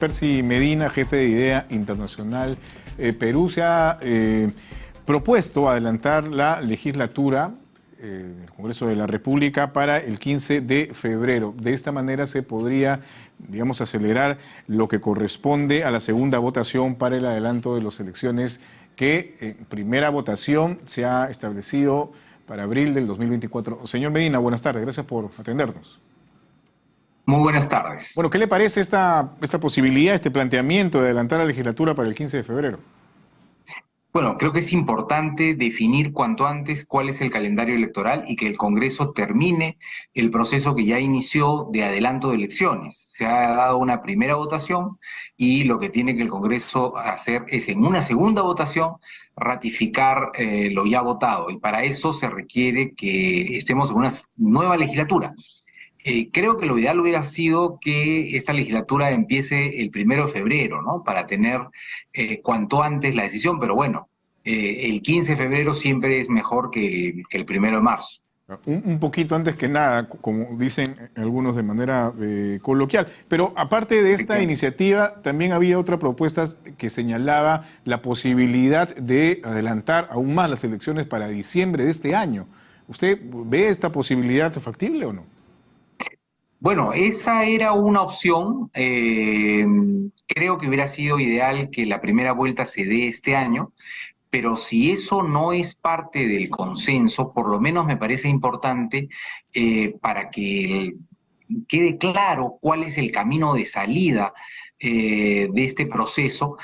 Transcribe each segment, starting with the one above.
Percy Medina, jefe de IDEA Internacional. Perú se ha propuesto adelantar la legislatura del Congreso de la República para el 15 de febrero. De esta manera se podría, digamos, acelerar lo que corresponde a la segunda votación para el adelanto de las elecciones que en primera votación se ha establecido para abril del 2024. Señor Medina, buenas tardes. Gracias por atendernos. Muy buenas tardes. Bueno, ¿qué le parece esta posibilidad, este planteamiento de adelantar la legislatura para el 15 de febrero? Bueno, creo que es importante definir cuanto antes cuál es el calendario electoral y que el Congreso termine el proceso que ya inició de adelanto de elecciones. Se ha dado una primera votación y lo que tiene que el Congreso hacer es en una segunda votación ratificar lo ya votado, y para eso se requiere que estemos en una nueva legislatura. Creo que lo ideal hubiera sido que esta legislatura empiece el 1 de febrero, ¿no? Para tener cuanto antes la decisión, pero bueno, el 15 de febrero siempre es mejor que el 1 de marzo. Un poquito antes que nada, como dicen algunos de manera coloquial. Pero aparte de esta iniciativa, también había otra propuesta que señalaba la posibilidad de adelantar aún más las elecciones para diciembre de este año. ¿Usted ve esta posibilidad factible o no? Bueno, esa era una opción. Creo que hubiera sido ideal que la primera vuelta se dé este año, pero si eso no es parte del consenso, por lo menos me parece importante para que quede claro cuál es el camino de salida de este proceso,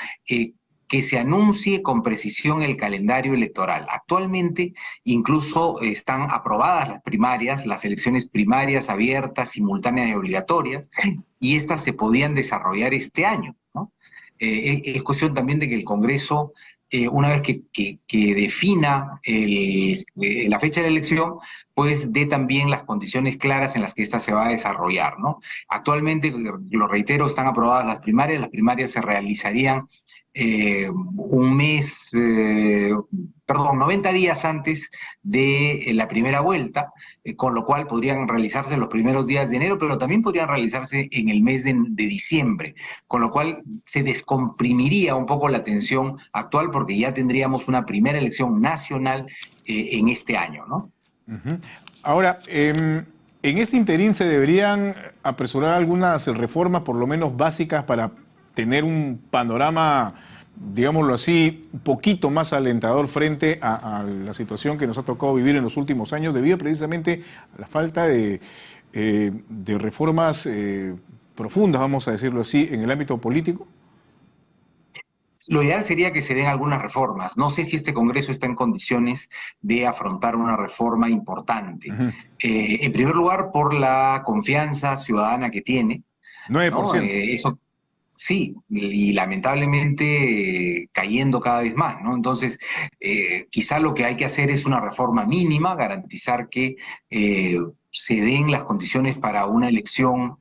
que se anuncie con precisión el calendario electoral. Actualmente incluso están aprobadas las primarias, las elecciones primarias abiertas, simultáneas y obligatorias, y estas se podían desarrollar este año, ¿no? Es cuestión también de que el Congreso, una vez que defina la fecha de la elección, pues dé también las condiciones claras en las que ésta se va a desarrollar, ¿no? Actualmente, lo reitero, están aprobadas las primarias se realizarían 90 días antes de la primera vuelta, con lo cual podrían realizarse en los primeros días de enero, pero también podrían realizarse en el mes de diciembre, con lo cual se descomprimiría un poco la tensión actual porque ya tendríamos una primera elección nacional en este año, ¿no? Uh-huh. Ahora, en este interín se deberían apresurar algunas reformas, por lo menos básicas, para tener un panorama, digámoslo así, un poquito más alentador frente a la situación que nos ha tocado vivir en los últimos años, debido precisamente a la falta de reformas profundas, vamos a decirlo así, en el ámbito político. Lo ideal sería que se den algunas reformas. No sé si este Congreso está en condiciones de afrontar una reforma importante. Uh-huh. En primer lugar, por la confianza ciudadana que tiene, 9%. ¿no? Eso sí, y lamentablemente cayendo cada vez más, ¿no? Entonces, quizá lo que hay que hacer es una reforma mínima, garantizar que se den las condiciones para una elección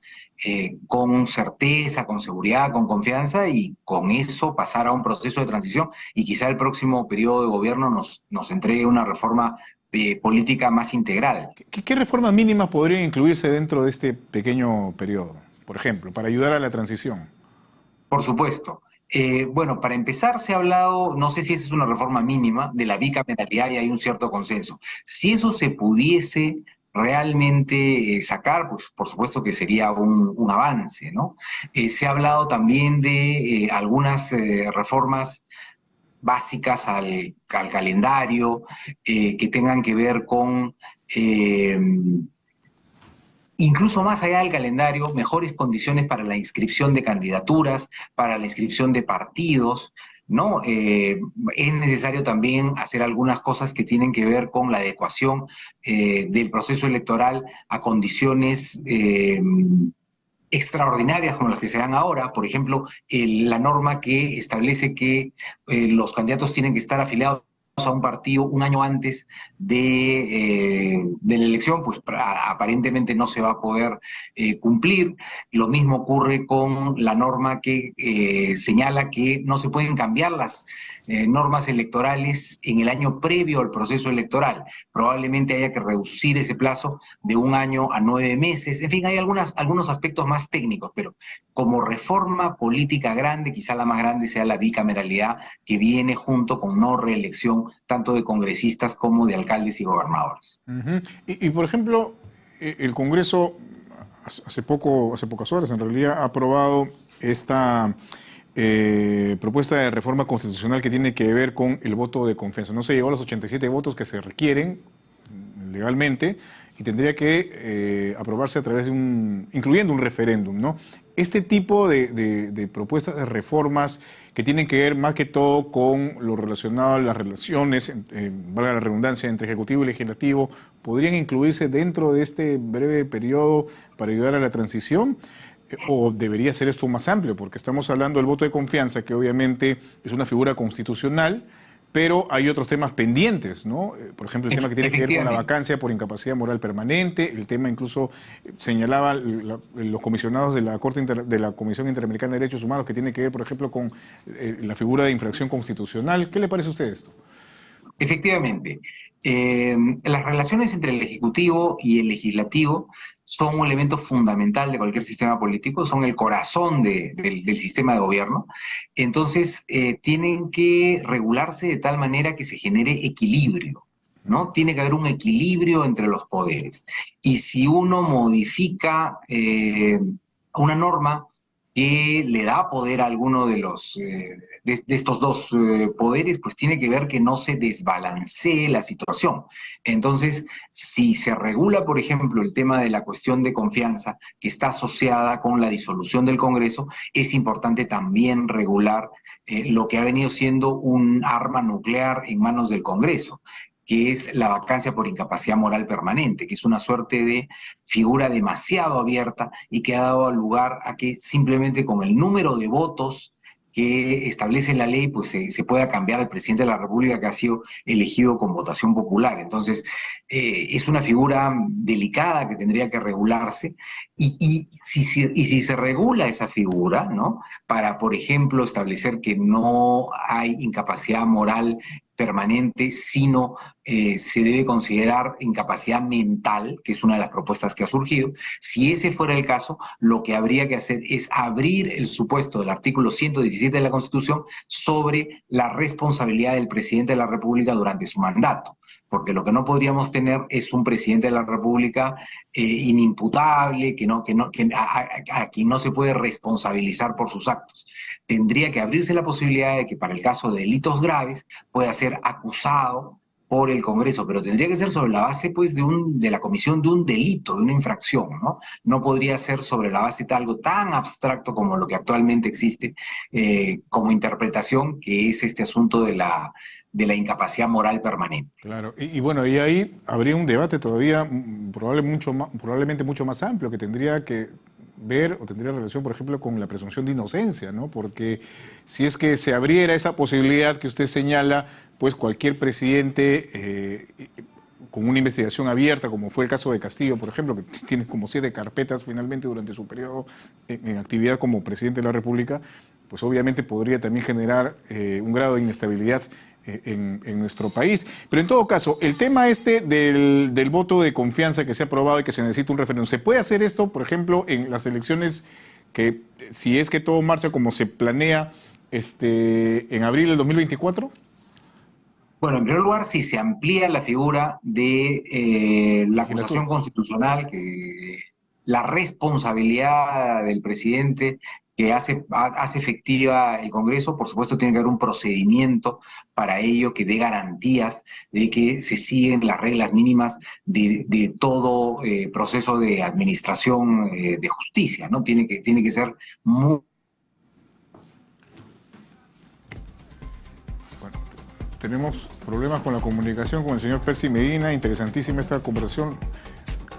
con certeza, con seguridad, con confianza, y con eso pasar a un proceso de transición, y quizá el próximo periodo de gobierno nos entregue una reforma política más integral. ¿Qué reformas mínimas podrían incluirse dentro de este pequeño periodo, por ejemplo, para ayudar a la transición? Por supuesto. Bueno, para empezar se ha hablado, no sé si esa es una reforma mínima, de la bicameralidad, y hay un cierto consenso. Si eso se pudiese realmente sacar, pues por supuesto que sería un avance, ¿no? Se ha hablado también de algunas reformas básicas al calendario, que tengan que ver con incluso más allá del calendario, mejores condiciones para la inscripción de candidaturas, para la inscripción de partidos, ¿no? Es necesario también hacer algunas cosas que tienen que ver con la adecuación del proceso electoral a condiciones extraordinarias como las que se dan ahora. Por ejemplo, la norma que establece que los candidatos tienen que estar afiliados a un partido un año antes de la elección, pues aparentemente no se va a poder cumplir. Lo mismo ocurre con la norma que señala que no se pueden cambiar las normas electorales en el año previo al proceso electoral. Probablemente haya que reducir ese plazo de un año a 9 meses. En fin, hay algunos aspectos más técnicos, pero como reforma política grande, quizá la más grande sea la bicameralidad, que viene junto con no reelección tanto de congresistas como de alcaldes y gobernadores. Por ejemplo, el Congreso hace pocas horas en realidad ha aprobado esta propuesta de reforma constitucional que tiene que ver con el voto de confianza. No se llegó a los 87 votos que se requieren legalmente y tendría que aprobarse a través de incluyendo un referéndum, ¿no? Este tipo de propuestas de reformas que tienen que ver más que todo con lo relacionado a las relaciones, valga la redundancia, entre Ejecutivo y Legislativo, ¿podrían incluirse dentro de este breve periodo para ayudar a la transición? ¿O debería ser esto más amplio? Porque estamos hablando del voto de confianza, que obviamente es una figura constitucional, pero hay otros temas pendientes, ¿no? Por ejemplo, el tema que tiene que ver con la vacancia por incapacidad moral permanente, el tema incluso señalaba los comisionados de la de la Comisión Interamericana de Derechos Humanos, que tiene que ver, por ejemplo, con la figura de infracción constitucional. ¿Qué le parece a usted esto? Efectivamente, las relaciones entre el Ejecutivo y el Legislativo son un elemento fundamental de cualquier sistema político, son el corazón del sistema de gobierno. Entonces, tienen que regularse de tal manera que se genere equilibrio, ¿no? Tiene que haber un equilibrio entre los poderes. Y si uno modifica una norma que le da poder a alguno de estos dos poderes, pues tiene que ver que no se desbalancee la situación. Entonces, si se regula, por ejemplo, el tema de la cuestión de confianza que está asociada con la disolución del Congreso, es importante también regular lo que ha venido siendo un arma nuclear en manos del Congreso, que es la vacancia por incapacidad moral permanente, que es una suerte de figura demasiado abierta y que ha dado lugar a que simplemente con el número de votos que establece la ley, pues se pueda cambiar al presidente de la República que ha sido elegido con votación popular. Entonces, es una figura delicada que tendría que regularse y si se regula esa figura, ¿no? Para, por ejemplo, establecer que no hay incapacidad moral permanente, sino se debe considerar incapacidad mental, que es una de las propuestas que ha surgido. Si ese fuera el caso, lo que habría que hacer es abrir el supuesto del artículo 117 de la Constitución sobre la responsabilidad del presidente de la República durante su mandato, porque lo que no podríamos tener es un presidente de la República inimputable, a quien no se puede responsabilizar por sus actos. Tendría que abrirse la posibilidad de que para el caso de delitos graves pueda ser acusado por el Congreso, pero tendría que ser sobre la base pues, de la comisión de un delito, de una infracción, ¿no? No podría ser sobre la base de algo tan abstracto como lo que actualmente existe como interpretación, que es este asunto de la incapacidad moral permanente. Claro, y bueno, y ahí habría un debate todavía probablemente mucho más amplio que tendría que ver o tendría relación, por ejemplo, con la presunción de inocencia, ¿no? Porque si es que se abriera esa posibilidad que usted señala, pues cualquier presidente con una investigación abierta, como fue el caso de Castillo, por ejemplo, que tiene como 7 carpetas finalmente durante su periodo en actividad como presidente de la República, pues obviamente podría también generar un grado de inestabilidad en nuestro país. Pero en todo caso, el tema del voto de confianza que se ha aprobado y que se necesita un referéndum, ¿se puede hacer esto, por ejemplo, en las elecciones que, si es que todo marcha como se planea, en abril del 2024? Bueno, en primer lugar, si se amplía la figura de la acusación constitucional, que la responsabilidad del presidente que hace efectiva el Congreso, por supuesto tiene que haber un procedimiento para ello que dé garantías de que se siguen las reglas mínimas de todo proceso de administración de justicia, ¿no? Tiene que ser muy... Tenemos problemas con la comunicación con el señor Percy Medina. Interesantísima esta conversación.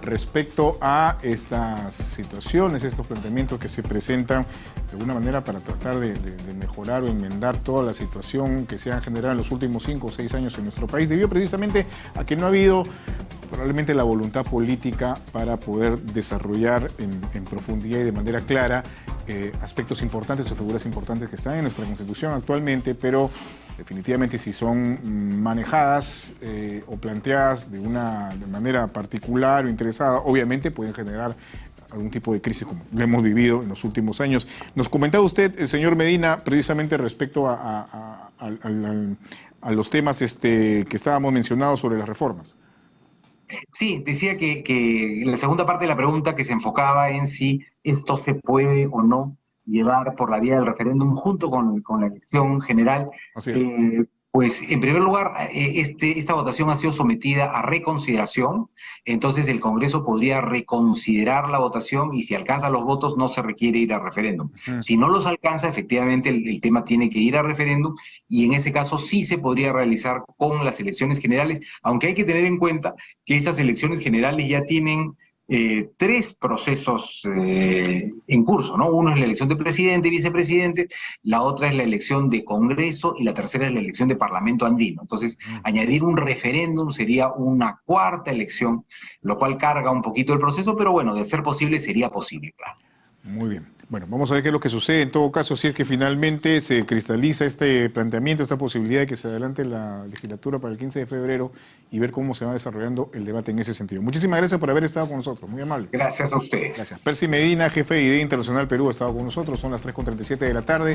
respecto a estas situaciones, estos planteamientos que se presentan de alguna manera para tratar de mejorar o enmendar toda la situación que se ha generado en los últimos 5 o 6 años en nuestro país, debido precisamente a que no ha habido probablemente la voluntad política para poder desarrollar en profundidad y de manera clara aspectos importantes o figuras importantes que están en nuestra Constitución actualmente, pero definitivamente si son manejadas o planteadas de manera particular o interesada, obviamente pueden generar algún tipo de crisis como lo hemos vivido en los últimos años. Nos comentaba usted, el señor Medina, precisamente respecto a los temas que estábamos mencionando sobre las reformas. Sí, decía que la segunda parte de la pregunta que se enfocaba en si esto se puede o no llevar por la vía del referéndum junto con la elección general. Así es. Pues en primer lugar, esta votación ha sido sometida a reconsideración, entonces el Congreso podría reconsiderar la votación y si alcanza los votos no se requiere ir a referéndum. Si no los alcanza, efectivamente el tema tiene que ir a referéndum y en ese caso sí se podría realizar con las elecciones generales, aunque hay que tener en cuenta que esas elecciones generales ya tienen 3 procesos en curso, ¿no? Uno es la elección de presidente y vicepresidente, la otra es la elección de Congreso y la tercera es la elección de Parlamento andino. Entonces, añadir un referéndum sería una 4ª elección, lo cual carga un poquito el proceso, pero bueno, de ser posible, sería posible, claro. Muy bien. Bueno, vamos a ver qué es lo que sucede. En todo caso, si es que finalmente se cristaliza este planteamiento, esta posibilidad de que se adelante la legislatura para el 15 de febrero y ver cómo se va desarrollando el debate en ese sentido. Muchísimas gracias por haber estado con nosotros. Muy amable. Gracias a ustedes. Gracias. Percy Medina, jefe de IDEA Internacional Perú, ha estado con nosotros. Son las 3:37 de la tarde.